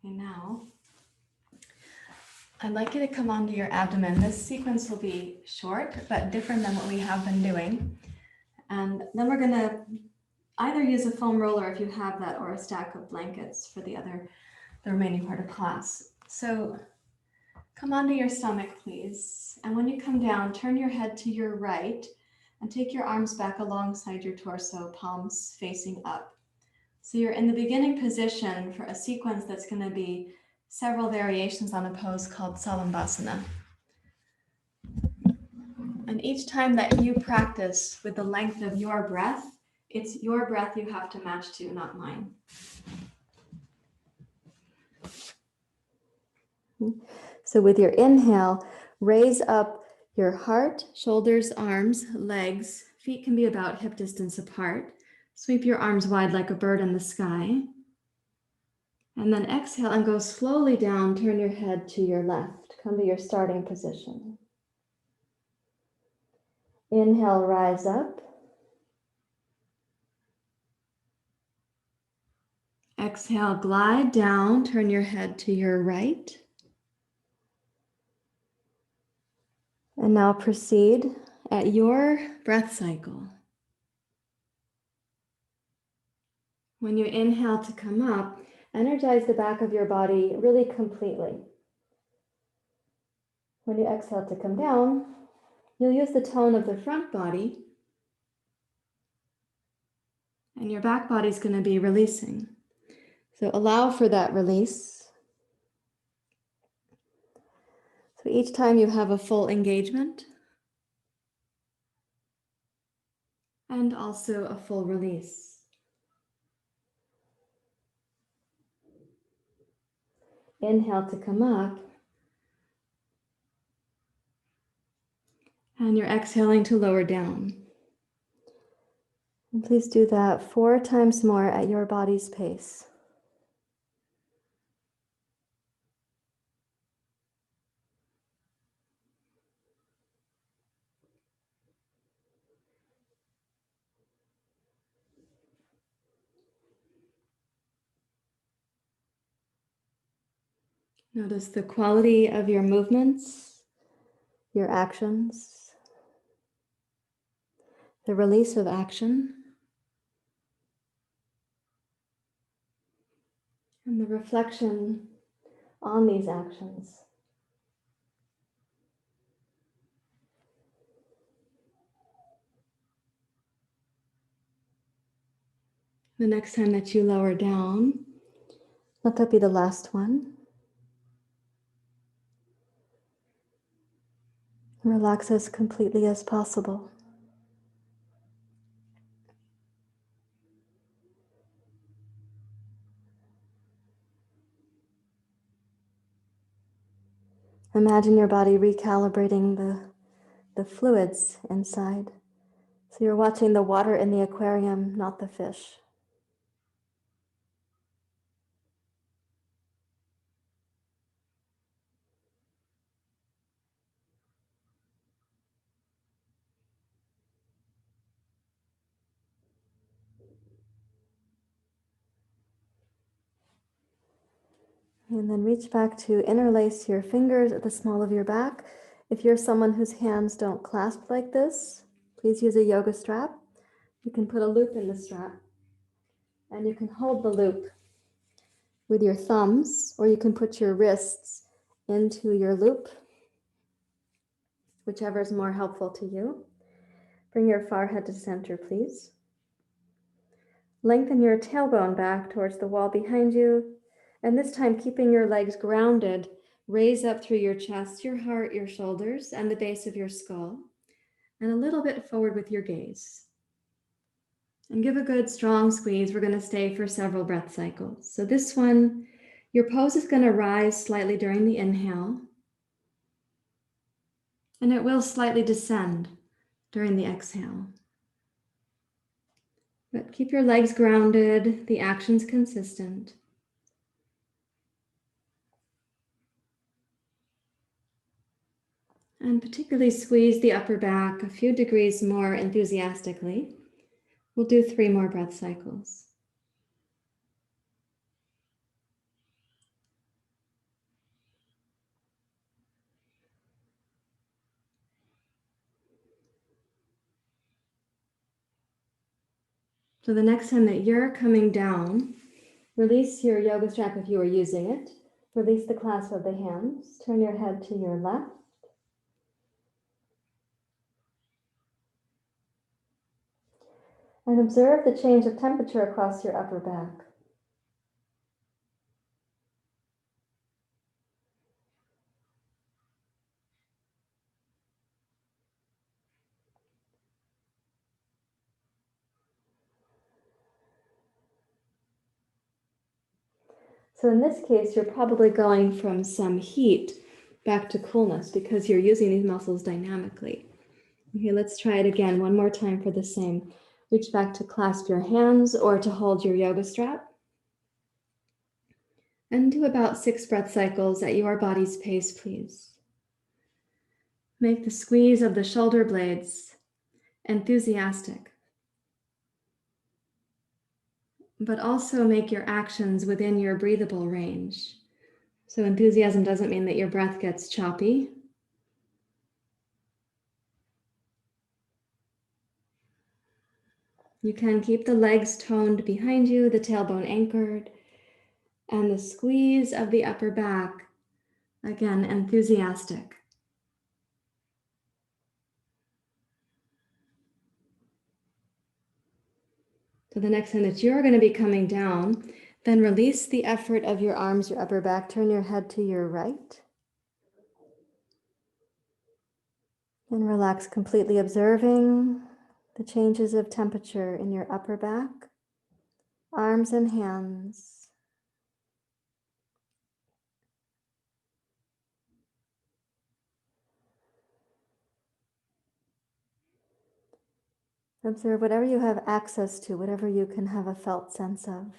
Okay, now I'd like you to come onto your abdomen. This sequence will be short, but different than what we have been doing. And then we're gonna either use a foam roller if you have that, or a stack of blankets for the remaining part of class. So come onto your stomach, please. And when you come down, turn your head to your right and take your arms back alongside your torso, palms facing up. So you're in the beginning position for a sequence that's going to be several variations on a pose called Salambhasana. And each time that you practice with the length of your breath, it's your breath you have to match to, not mine. So with your inhale, raise up your heart, shoulders, arms, legs. Feet can be about hip distance apart. Sweep your arms wide like a bird in the sky. And then exhale and go slowly down. Turn your head to your left. Come to your starting position. Inhale, rise up. Exhale, glide down. Turn your head to your right. And now proceed at your breath cycle. When you inhale to come up, energize the back of your body really completely. When you exhale to come down, you'll use the tone of the front body, and your back body is going to be releasing. So allow for that release. So each time you have a full engagement and also a full release. Inhale to come up. And you're exhaling to lower down. And please do that 4 times more at your body's pace. Notice the quality of your movements, your actions, the release of action, and the reflection on these actions. The next time that you lower down, let that be the last one. Relax as completely as possible. Imagine your body recalibrating the fluids inside. So you're watching the water in the aquarium, not the fish. And then reach back to interlace your fingers at the small of your back. If you're someone whose hands don't clasp like this, please use a yoga strap. You can put a loop in the strap, and you can hold the loop with your thumbs, or you can put your wrists into your loop, whichever is more helpful to you. Bring your forehead to center, please. Lengthen your tailbone back towards the wall behind you. And this time, keeping your legs grounded, raise up through your chest, your heart, your shoulders, and the base of your skull, and a little bit forward with your gaze. And give a good strong squeeze. We're going to stay for several breath cycles. So this one, your pose is going to rise slightly during the inhale, and it will slightly descend during the exhale. But keep your legs grounded, the actions consistent. And particularly squeeze the upper back a few degrees more enthusiastically. We'll do 3 more breath cycles. So the next time that you're coming down, release your yoga strap if you are using it. Release the clasp of the hands. Turn your head to your left. And observe the change of temperature across your upper back. So in this case, you're probably going from some heat back to coolness because you're using these muscles dynamically. Okay, let's try it again one more time for the same. Reach back to clasp your hands or to hold your yoga strap. And do about 6 breath cycles at your body's pace, please. Make the squeeze of the shoulder blades enthusiastic, but also make your actions within your breathable range. So enthusiasm doesn't mean that your breath gets choppy. You can keep the legs toned behind you, the tailbone anchored, and the squeeze of the upper back, again, enthusiastic. So the next time that you're going to be coming down, then release the effort of your arms, your upper back. Turn your head to your right. And relax, completely observing the changes of temperature in your upper back, arms and hands. Observe whatever you have access to, whatever you can have a felt sense of.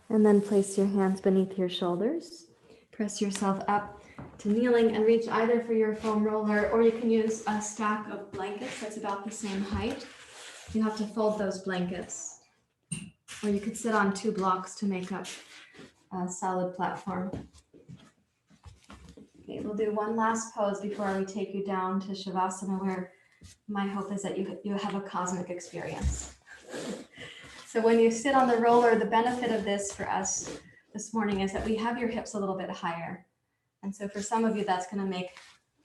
And then place your hands beneath your shoulders. Press yourself up to kneeling and reach either for your foam roller, or you can use a stack of blankets that's about the same height. You have to fold those blankets. Or you could sit on 2 blocks to make up a solid platform. Okay, we'll do one last pose before we take you down to Shavasana, where my hope is that you have a cosmic experience. So when you sit on the roller, the benefit of this for us this morning is that we have your hips a little bit higher. And so for some of you, that's going to make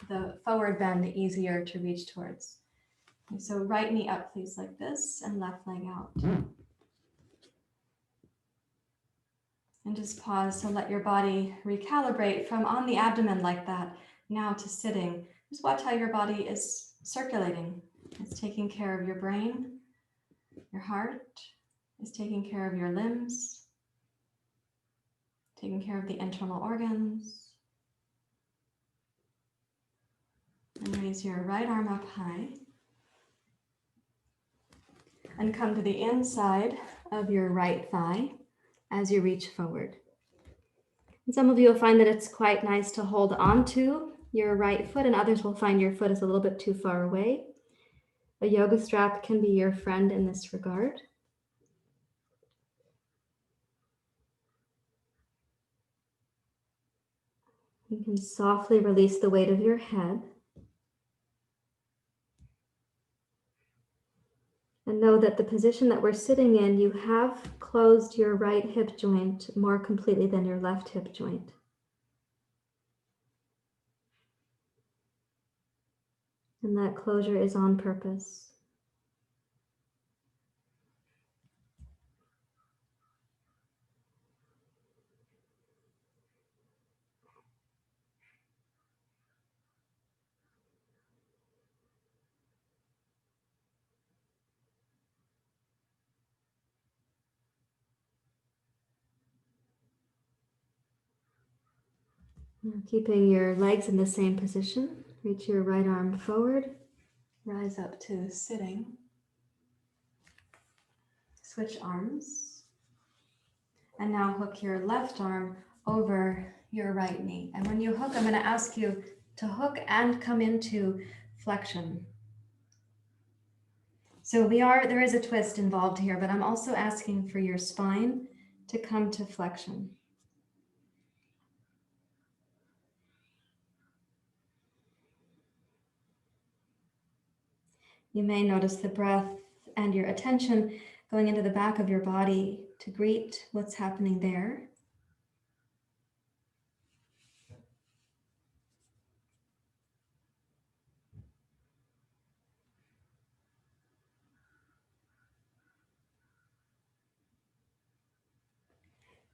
the forward bend easier to reach towards. And so right knee up, please, like this, and left leg out. And just pause to let your body recalibrate from on the abdomen like that now to sitting. Just watch how your body is circulating. It's taking care of your brain, your heart, is taking care of your limbs, taking care of the internal organs. And raise your right arm up high. And come to the inside of your right thigh as you reach forward. And some of you will find that it's quite nice to hold onto your right foot, and others will find your foot is a little bit too far away. A yoga strap can be your friend in this regard. You can softly release the weight of your head. And know that the position that we're sitting in, you have closed your right hip joint more completely than your left hip joint. And that closure is on purpose. Now, keeping your legs in the same position, reach your right arm forward, rise up to sitting. Switch arms. And now hook your left arm over your right knee. And when you hook, I'm going to ask you to hook and come into flexion. So there is a twist involved here, but I'm also asking for your spine to come to flexion. You may notice the breath and your attention going into the back of your body to greet what's happening there.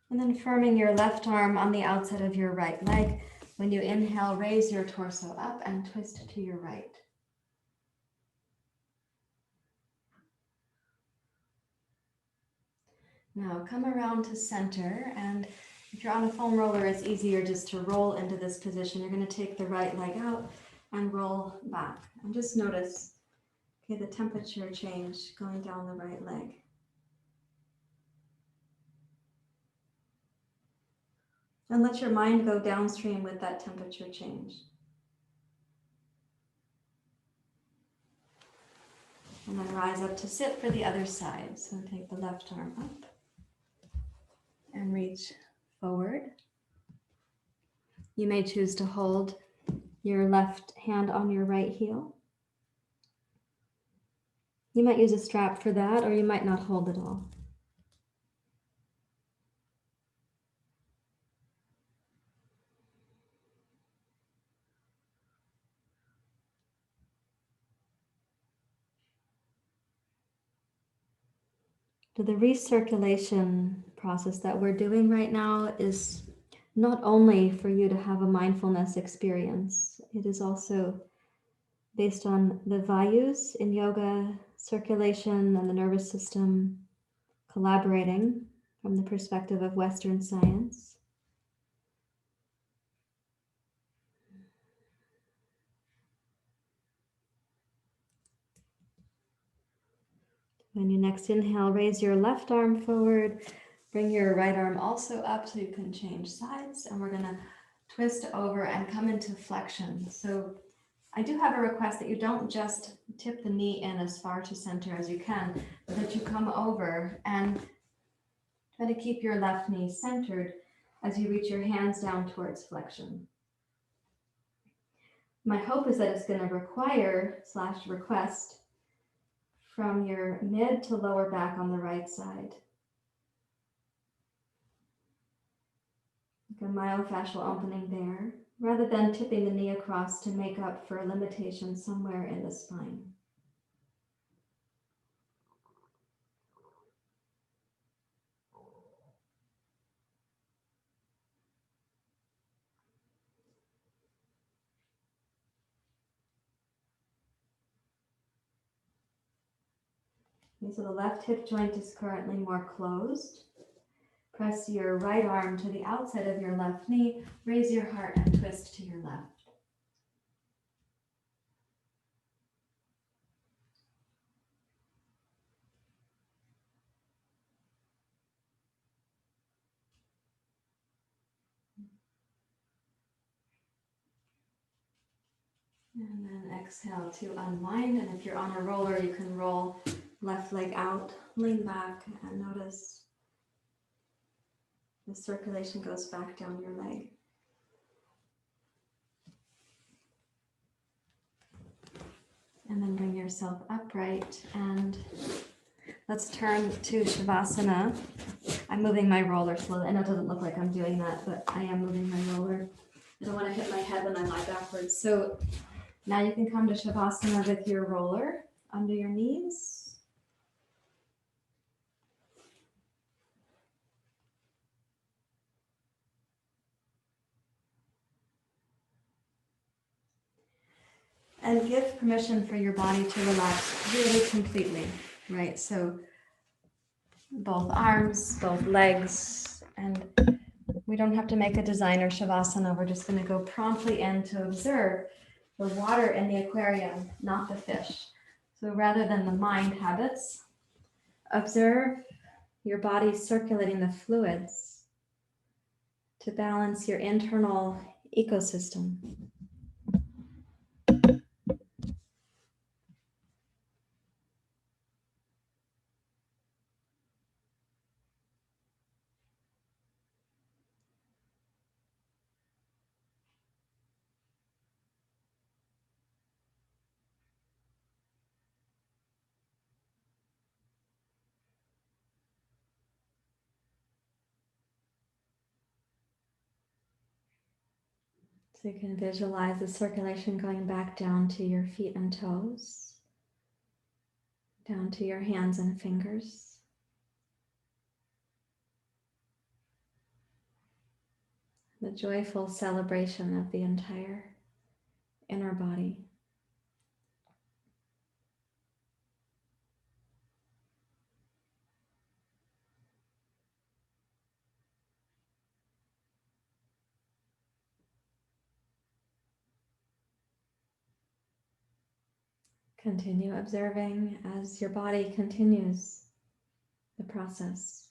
And then firming your left arm on the outside of your right leg. When you inhale, raise your torso up and twist to your right. Now come around to center, and if you're on a foam roller, it's easier just to roll into this position. You're going to take the right leg out and roll back. And just notice, okay, the temperature change going down the right leg. And let your mind go downstream with that temperature change. And then rise up to sit for the other side. So take the left arm up and reach forward. You may choose to hold your left hand on your right heel. You might use a strap for that, or you might not hold at all. So the recirculation process that we're doing right now is not only for you to have a mindfulness experience, it is also based on the values in yoga, circulation, and the nervous system collaborating from the perspective of Western science. When you next inhale, raise your left arm forward, bring your right arm also up so you can change sides, and we're going to twist over and come into flexion. So I do have a request that you don't just tip the knee in as far to center as you can, but that you come over and try to keep your left knee centered as you reach your hands down towards flexion. My hope is that it's going to request from your mid to lower back on the right side. Like a myofascial opening there, rather than tipping the knee across to make up for a limitation somewhere in the spine. Okay, so the left hip joint is currently more closed. Press your right arm to the outside of your left knee, raise your heart and twist to your left. And then exhale to unwind. And if you're on a roller, you can roll left leg out, lean back, and notice the circulation goes back down your leg. And then bring yourself upright, and let's turn to Shavasana. I'm moving my roller slowly. I know it doesn't look like I'm doing that, but I am moving my roller. I don't want to hit my head when I lie backwards. So now you can come to Shavasana with your roller under your knees. And give permission for your body to relax really completely, right? So both arms, both legs, and we don't have to make a designer Shavasana. We're just going to go promptly in to observe the water in the aquarium, not the fish. So rather than the mind habits, observe your body circulating the fluids to balance your internal ecosystem. So you can visualize the circulation going back down to your feet and toes, down to your hands and fingers. The joyful celebration of the entire inner body. Continue observing as your body continues the process.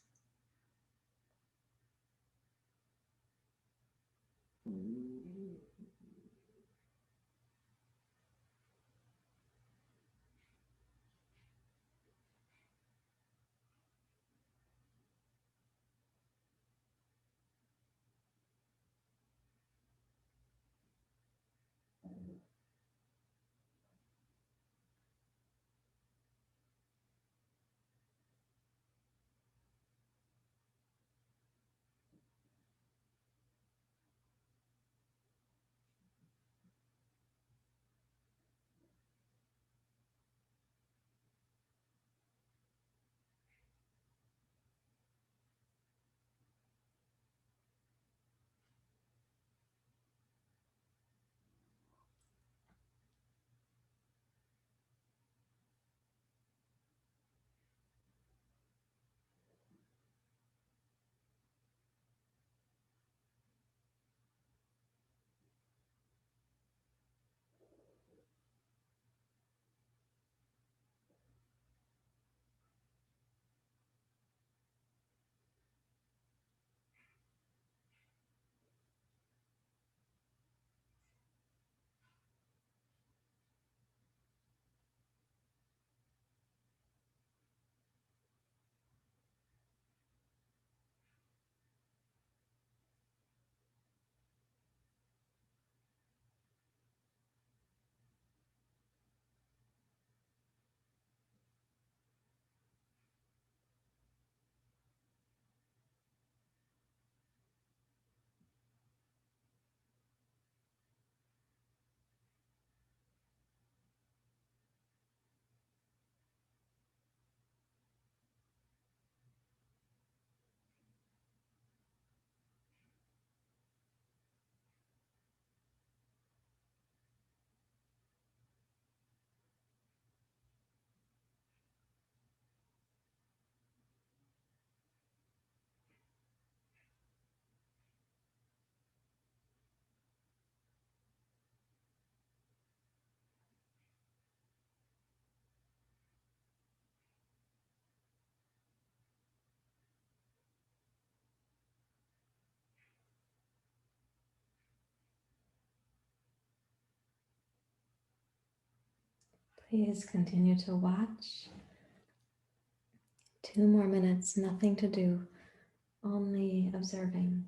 Please continue to watch. 2 more minutes, nothing to do, only observing.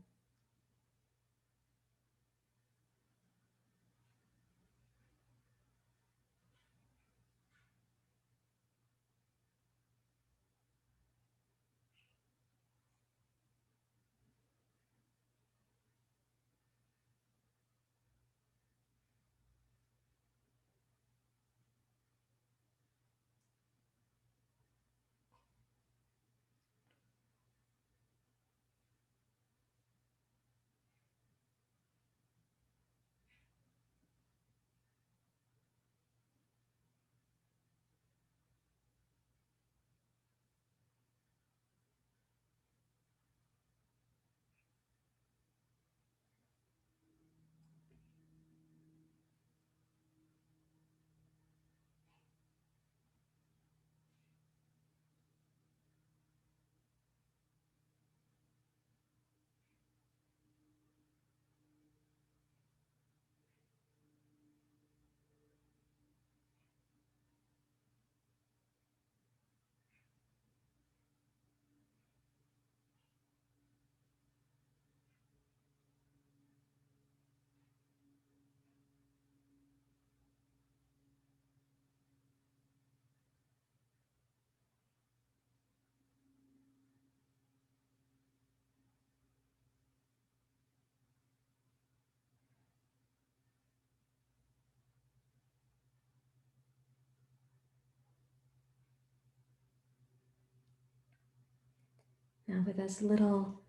Now, with as little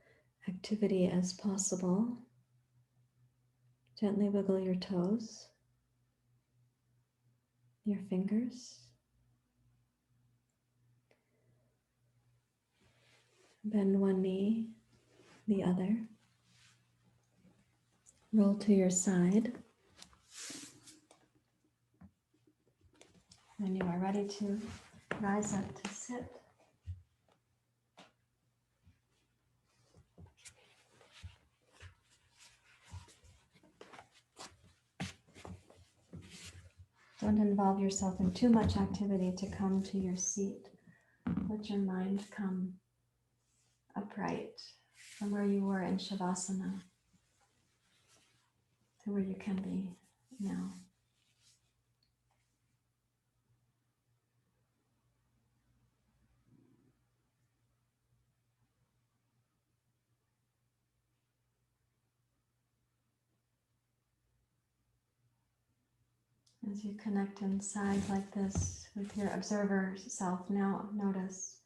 activity as possible, gently wiggle your toes, your fingers. Bend one knee, the other. Roll to your side. When you are ready to rise up to sit, don't involve yourself in too much activity to come to your seat. Let your mind come upright from where you were in Shavasana to where you can be now. As you connect inside like this with your observer self, now notice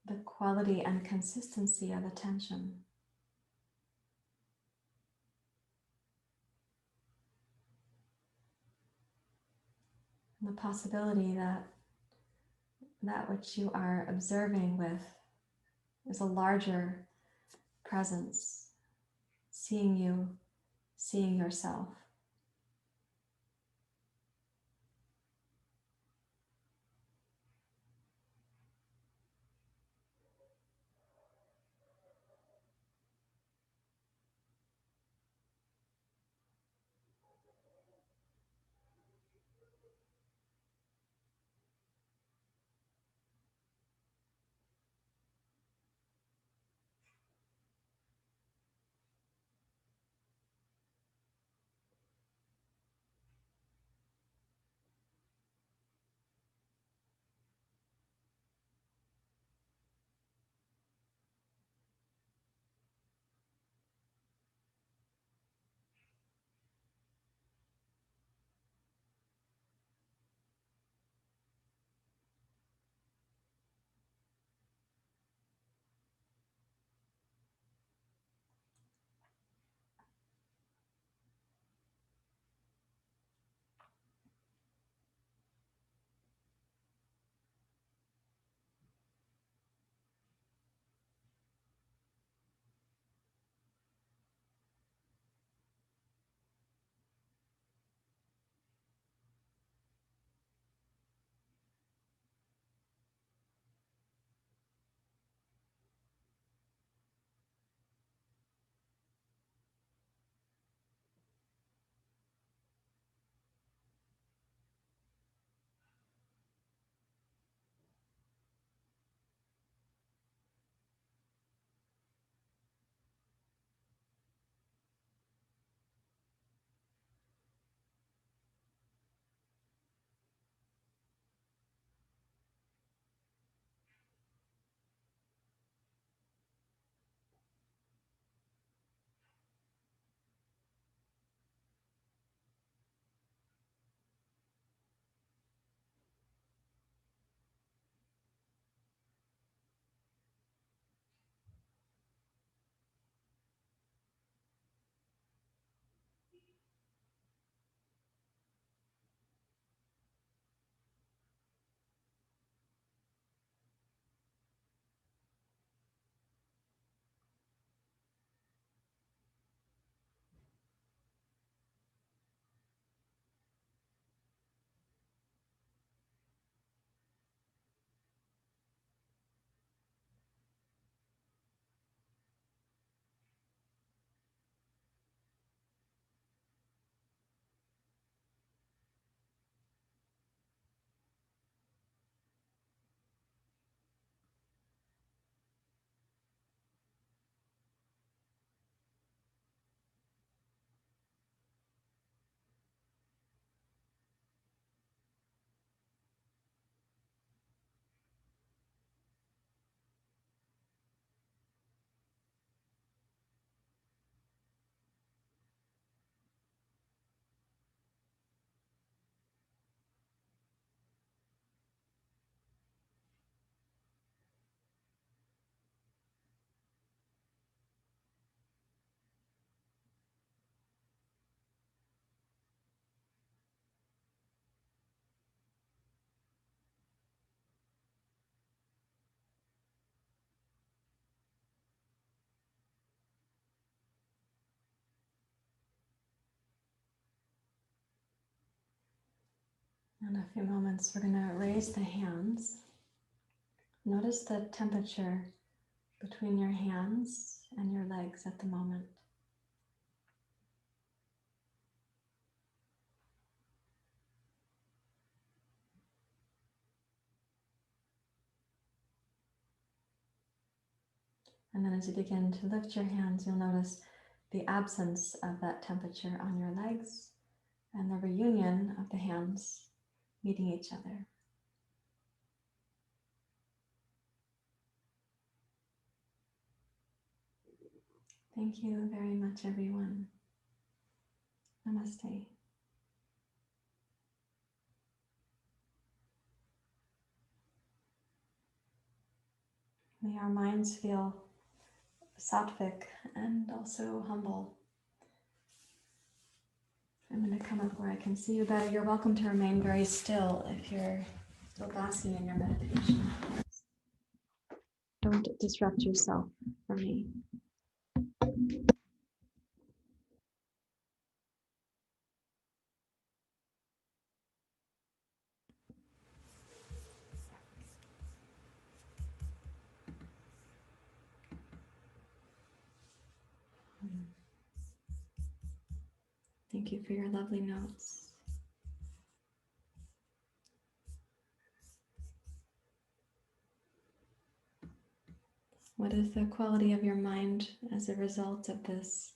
the quality and consistency of attention. And the possibility that that which you are observing with is a larger presence, seeing you, seeing yourself. In a few moments, we're going to raise the hands. Notice the temperature between your hands and your legs at the moment. And then as you begin to lift your hands, you'll notice the absence of that temperature on your legs and the reunion of the hands meeting each other. Thank you very much, everyone. Namaste. May our minds feel sattvic and also humble. I'm going to come up where I can see you better. You're welcome to remain very still if you're still basking in your meditation. Don't disrupt yourself for me. Thank you for your lovely notes. What is the quality of your mind as a result of this